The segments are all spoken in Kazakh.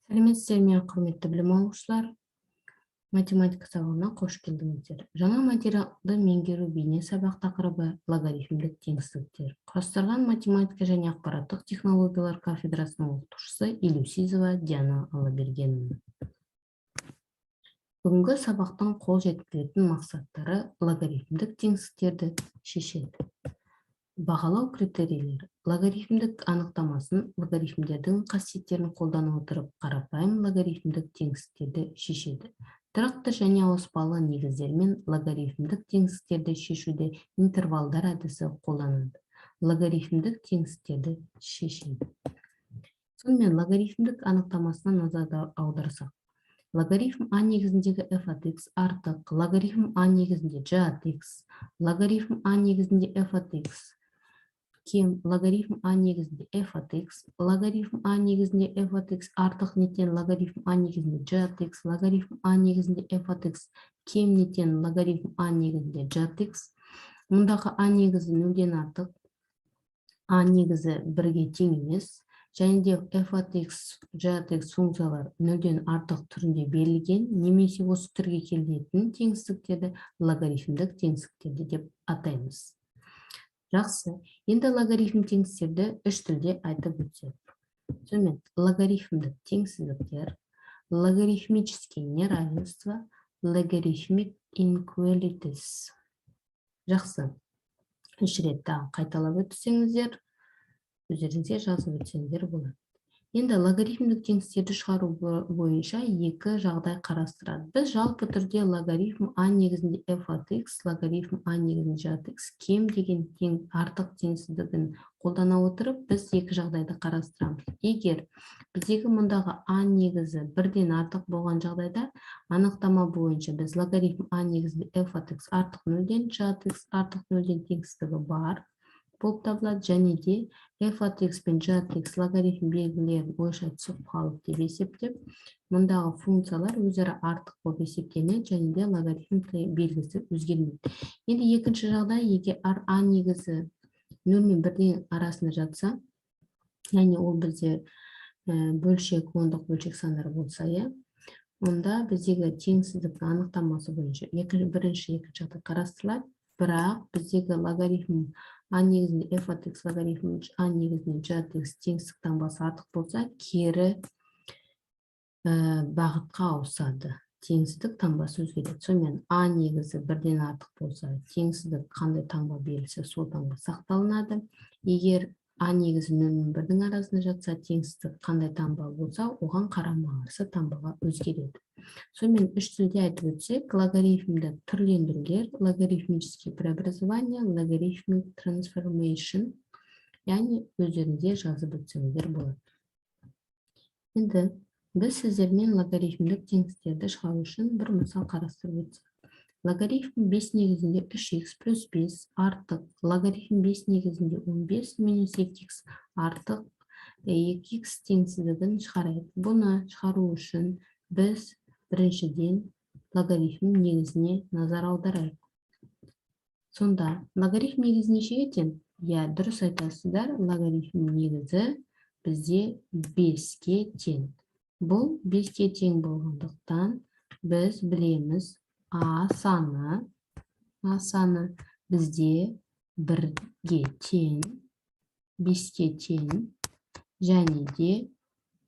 Сәлеметсіздер ме, құрметті білім алушылар. Математика сабағына қош келдіңіздер. Жаңа материалды меңгеру бейне сабақ тақырыбы логарифмдік теңсіздіктер. Құрастырған математика және ақпараттық технологиялар кафедрасының оқытушысы Елеусизова Диана Аллабергенова. Бүгінгі сабақтың қол жеткізетін мақсаттары логарифмдік теңсіздіктерді шешеді. Бағалау критерийлері. Логарифмдік анықтамасын логарифмдердің қасиеттерін қолдана отырып қарапайым логарифмдік теңсіздіктерді шешеді. Тұрақты және ауыспалы негіздермен логарифмдік теңсіздіктерді шешуде интервалдар әдісі қолданылады. Логарифмдік теңсіздіктерді шешеді. Сонымен логарифмдік анықтамасына назар аударсақ, логарифм а негізіндегі f от x артық логарифм а негізінде g от x, логарифм а негізінде f от x кем логарифм а негізінде f от x, логарифм а негізінде f от x артық нетен логарифм а негізінде g от x, логарифм а негізінде f от x кем нетен логарифм а негізінде g от x. Мұндағы а негізі нөлден артық, а негізі бірге тең емес, және де f от x, g от x функциялар нөлден артық түрінде берілген, немесе осы түрге келетін теңсіздіктерді логарифмдік теңсіздіктерді деп атаймыз. Жақсы, енді логарифм теңсіздіктерді үш тілде айтып өтсек. Сонымен, логарифмдік теңсіздіктер, логарифмические неравенства, логарифмик inequalities. Жақсы, үш рет қайталап өтсеңіздер, өздеріңізге жазып өтсеңіздер болады. Енді логарифмдік теңсіздіктерді шығару бойынша екі жағдай қарастырады. Біз жалпы түрде логарифм а негізінде f от x, логарифм а негізінде g от x кем деген артық теңсіздігін қолдана отырып, біз екі жағдайды қарастырамыз. Егер біздегі мұндағы а негізі бірден артық болған жағдайда, анықтама бойынша біз логарифм а негізінде f от x артық нөлден, g от x артық нөлден теңсіздігі бар болып табылады, және де f от x пен g от x логарифм белгілерін ойша түсіп қалып деп есептеп, мұндағы функциялар өзара артық болып есептенеді, және де логарифм белгісі өзгермейді. Енді екінші жағдай, егер а негізі 0 мен 1 арасында жатса, яғни ол бізде бөлшек, ондық бөлшек сандар болса, онда біздегі теңсіздік анықтамасы бойынша бірінші, екінші жағдай қарастырылады, бірақ біздегі логарифм а негізінде f от x, логарифм а негізінде g от x теңсіздік таңбасы артық болса, кері бағытқа ауысады. Теңсіздік таңбасы өзгереді. Сонымен а негізі бірден артық болса, теңсіздік қандай таңба берілсе, сол таңба сақталынады. Егер а негізі 0 мен 1 арасында жатса, теңсіздік қандай таңба болса, оған қарама қарсы таңбаға өзгереді. Сонымен үш тілде айтып өтсек, логарифмді түрлендірулер, логарифмические преобразования, логарифмик трансформейшн, яғни өздеріңізге жазып өтсеңіздер болады. Енді біз сіздермен логарифмдік теңсіздіктерді шығару үшін бір мысал қарастырып өтсек. Логарифм 5 негізінде 3x плюс 5 артық, логарифм 5 негізінде 15 минус 2x артық 2x теңсіздігін шығарайық. Бұны шығару үшін біз біріншіден логарифм негізіне назар аударайық. Сонда логарифм негізі неше екен? Дұрыс айтасыздар, логарифм негізі бізде 5-ке тең. Бұл 5-ке тең болғандықтан біз білеміз, а саны бізде 1-ге тең, 5-ке тең, және де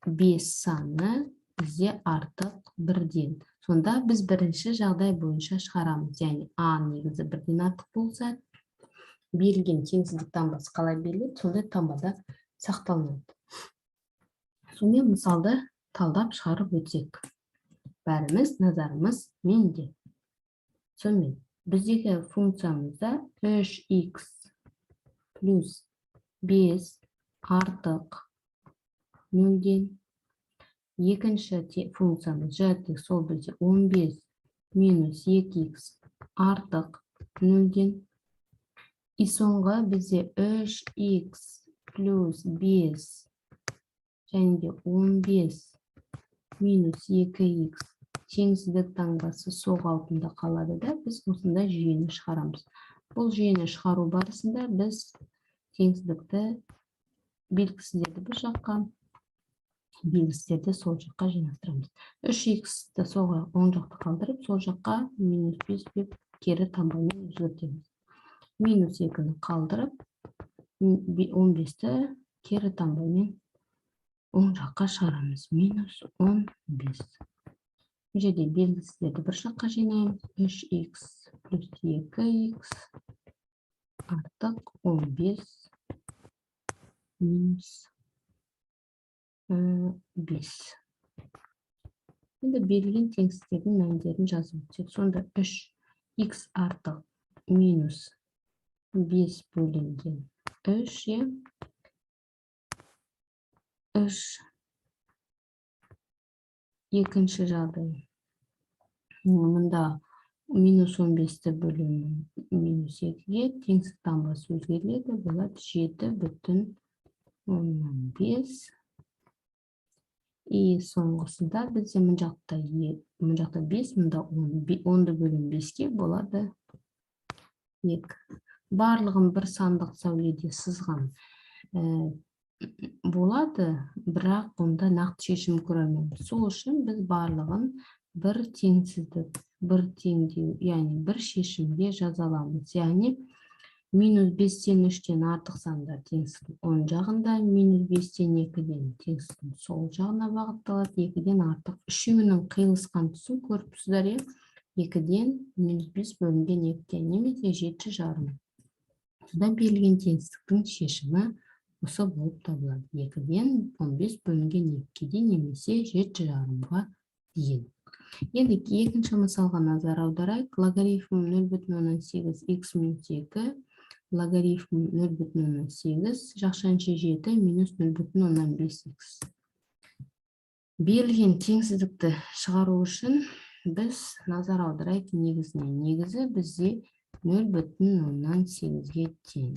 5 саны бізде артық 1-ден. Сонда біз бірінші жағдай бойынша шығарамыз. Яғни а негізі 1-ден артық болса, берілген теңсіздік таңбасы қалай беріледі, сондай таңбада сақталынады. Сонымен мысалды талдап шығарып өтсек. Бәріміз назарымыз менде. Сонымен біздегі функциямызда 3x плюс 5 артық 0-ден. Екінші функциямыз g от x, сол бізде 15 минус 2x артық 0-ден. И соңғы бізде 3x плюс 5 және де 15 минус 2x теңсіздік таңбасы сол қалпында қалады да, біз осында жүйені шығарамыз. Бұл жүйені шығару барысында біз теңсіздікті белгісіздерді бір жаққа, белгістерді сол жаққа жинастырамыз. 3х-ті солға оң жақты қалдырып, сол жаққа -5 деп кері таңбамен өзгертеміз. -2-ні қалдырып, 15-ті кері таңбамен оң жаққа шығарамыз. -15. Бұл жерде белгістерді бір жаққа жинаймыз. 3х плюс 2х артық 15 минус 5. Енді берілген теңсіздердің мәндерін жазып өтсек, сонда 3х артық минус 5 бөлінген 3, 3 екінші жағдай. Мұнда минус 15-ті бөлімі минус 2-ге, теңсіз таңбасы өзгеріледі, болады 7,5. И соңғысында бізде мұн жақта 5, мұнда 10-ды бөлім 5-ке болады 2. Барлығын бір сандық сәуледе сызған болады, бірақ онда нақты шешім көреміз. Сол үшін біз барлығын бір теңсіздік, бір теңдеу, яғни бір шешімге жаза аламыз. Яғни -5-тен 3-тен артық сандар теңсіздің оң жағында, -5-тен 2-ден теңсіздің сол жағына бағытталады. 2-ден артық үшеуінің қиылысқан тұсын көріп тұрсыздар, 2-ден -5 бөлінген 2-ден, немесе 7,5. Содан берілген теңсіздіктің шешімі осы болып табылады. 2-ден 15 бөлінген 2-де, немесе 7,5-ға дейін. Енді екінші мысалға назар аударайық. Логарифм 0,8х минус 2, логарифм 0,8, жақшаншы 7 минус 0,5х. Берілген теңсіздікті шығару үшін біз назар аударайық негізіне. Негізі бізде 0,8-ге тең.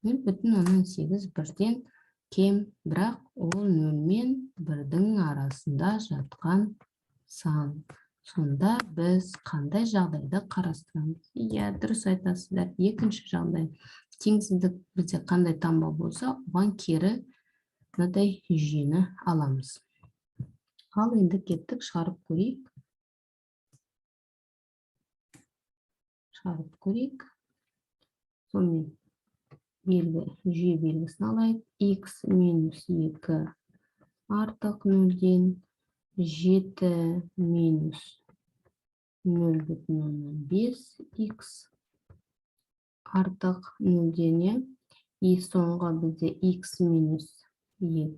0,8 бірден кем, бірақ ол 0 мен 1-дің арасында жатқан сан. Сонда біз қандай жағдайды қарастырамыз? Дұрыс айтасыздар. Екінші жағдай. Теңсіздік бізде қандай таңба болса, оған кері мынадай жүйені аламыз. Ал енді кеттік, шығарып көрейік. Сонымен жүйе белгісін алайық. Х минус 2 артық 0-ден 7 минус 0,5х артық 0-ден, и соңғы бізде х минус 2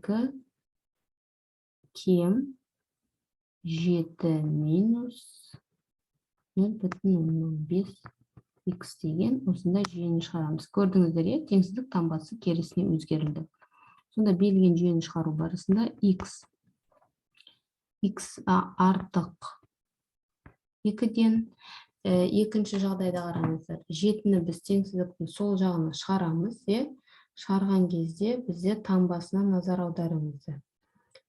кем 7 минус 0,5х деген осындай жүйені шығарамыз. Көрдіңіздер, теңсіздік таңбасы керісіне өзгерілді. Сонда берілген жүйені шығару барысында х артық 2-ден, екінші жағдайда қараңыздар, 7-ні біз теңсіздіктің сол жағына шығарамыз, шығарған кезде бізде таңбасына назар аударыңыздар.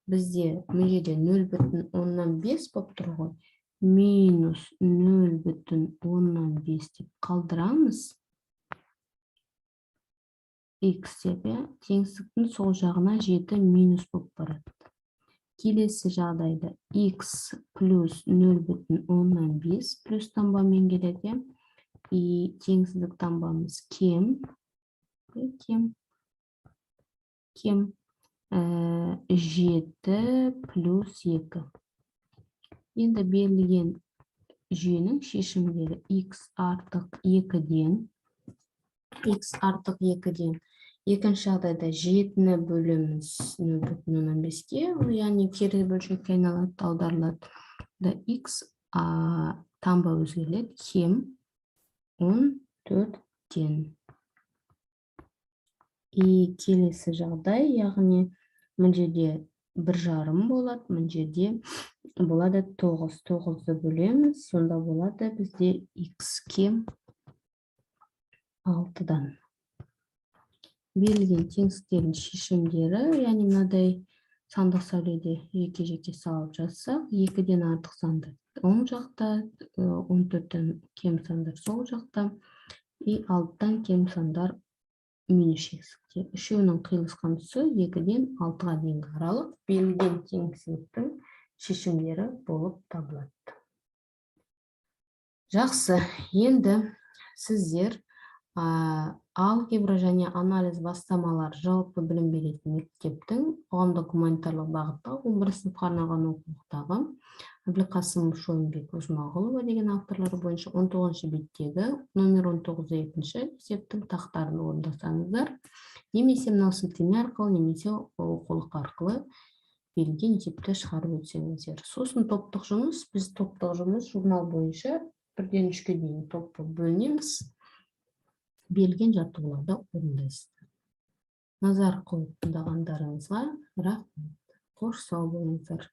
Бізде мүледе 0,5 болып тұр ғой, минус 0,5 деп қалдырамыз. Х деп, теңсіздіктің сол жағына 7 минус болып барады. Келесі жағдайда х плюс 0,5 плюс таңбамен келеді. И теңсіздік таңбамыз кем 7 плюс 2. Енді берілген жүйенің шешімдері х артық 2-ден, екінші жағдайда 7-ні бөліміз 0,5-ке, яғни кері бөлшекке айналады, аударылады. Х таңба өзгеріледі, кем 14-ден. И келесі жағдай, яғни мұн жерде 1,5 болады, мұн жерде болады 9. 9-ды бөлеміз, сонда болады бізде х кем 6-дан. Берілген теңсіздіктердің шешімдері, яғни мынадай сандық сәуледе жеке-жеке салып жазсақ, 2-ден артық сандар оң жақта, 14-тен кем сандар сол жақта, и 6-тан кем сандар мүйіш есікте. Үшеуінің қиылысқан тұсы 2-ден 6-ға дейінгі аралық берілген теңсіздіктің шешімдері болып табылады. Жақсы, енді сіздер алгебра және анализ бастамалар жалпы білім беретін мектептің қоғамдық гуманитарлық бағыттағы 11 сыныпқа арналған оқулықтағы Әбілқасымов, Шойынбеков, Жұмағұлова деген авторлары бойынша 19 беттегі номер 19 екінші есептің тақтарын орындасаңыздар, немесе мынау сілтеме арқылы, немесе оқулық арқылы берілген есепті шығарып өтсеңіздер. Сосын топтық жұмыс, біз топтық жұмыс журнал бойынша 1-ден 3-ке дейін топқа бөлінеміз. Берілген жаттығуларды орындайсыздар. Назар қойып тыңдағандарыңызға рахмет. Қош сау болыңыздар.